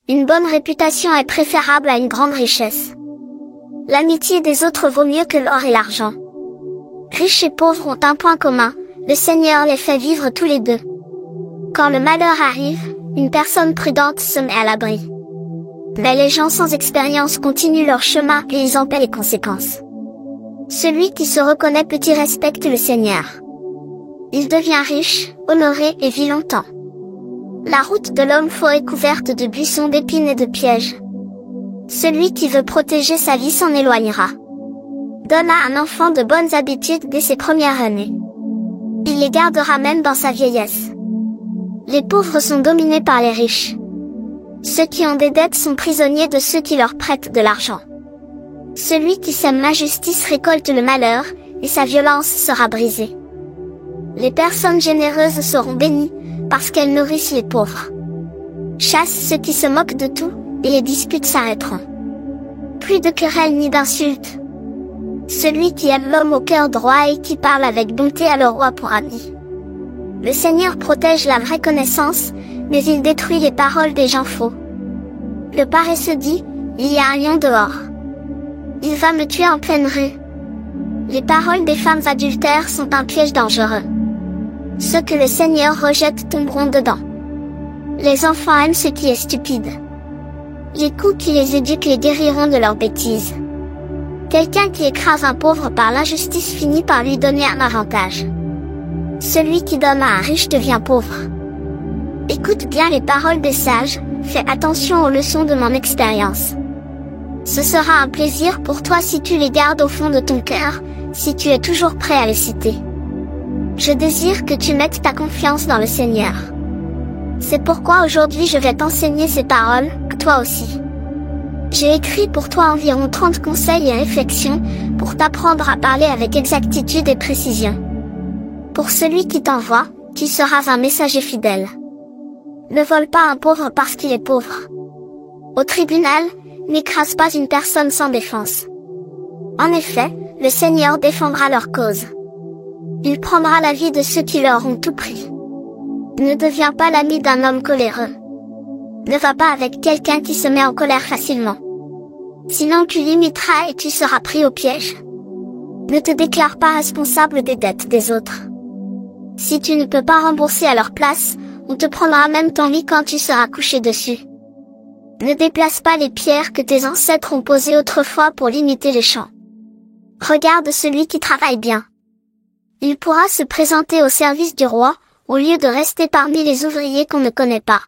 Une bonne réputation est préférable à une grande richesse. L'amitié des autres vaut mieux que l'or et l'argent. Riches et pauvres ont un point commun, le Seigneur les fait vivre tous les deux. Quand le malheur arrive, une personne prudente se met à l'abri. Mais les gens sans expérience continuent leur chemin et ils en paient les conséquences. Celui qui se reconnaît petit respecte le Seigneur. Il devient riche, honoré et vit longtemps. La route de l'homme faux est couverte de buissons d'épines et de pièges. Celui qui veut protéger sa vie s'en éloignera. Donne à un enfant de bonnes habitudes dès ses premières années. Il les gardera même dans sa vieillesse. Les pauvres sont dominés par les riches. Ceux qui ont des dettes sont prisonniers de ceux qui leur prêtent de l'argent. Celui qui sème l'injustice récolte le malheur, et sa violence sera brisée. Les personnes généreuses seront bénies, parce qu'elles nourrissent les pauvres. Chasse ceux qui se moquent de tout, et les disputes s'arrêteront. Plus de querelles ni d'insultes. Celui qui aime l'homme au cœur droit et qui parle avec bonté à le roi pour ami. Le Seigneur protège la vraie connaissance, mais il détruit les paroles des gens faux. Le paresseux dit, il y a un lion dehors. Il va me tuer en pleine rue. Les paroles des femmes adultères sont un piège dangereux. Ceux que le Seigneur rejette tomberont dedans. Les enfants aiment ce qui est stupide. Les coups qui les éduquent les guériront de leurs bêtises. Quelqu'un qui écrase un pauvre par l'injustice finit par lui donner un avantage. Celui qui donne à un riche devient pauvre. Écoute bien les paroles des sages, fais attention aux leçons de mon expérience. Ce sera un plaisir pour toi si tu les gardes au fond de ton cœur, si tu es toujours prêt à les citer. Je désire que tu mettes ta confiance dans le Seigneur. C'est pourquoi aujourd'hui je vais t'enseigner ces paroles, que toi aussi. J'ai écrit pour toi environ 30 conseils et réflexions, pour t'apprendre à parler avec exactitude et précision. Pour celui qui t'envoie, tu seras un messager fidèle. Ne vole pas un pauvre parce qu'il est pauvre. Au tribunal, n'écrase pas une personne sans défense. En effet, le Seigneur défendra leur cause. Il prendra la vie de ceux qui leur ont tout pris. Ne deviens pas l'ami d'un homme coléreux. Ne va pas avec quelqu'un qui se met en colère facilement. Sinon tu l'imiteras et tu seras pris au piège. Ne te déclare pas responsable des dettes des autres. Si tu ne peux pas rembourser à leur place, on te prendra même ton lit quand tu seras couché dessus. Ne déplace pas les pierres que tes ancêtres ont posées autrefois pour limiter les champs. Regarde celui qui travaille bien. Il pourra se présenter au service du roi, au lieu de rester parmi les ouvriers qu'on ne connaît pas.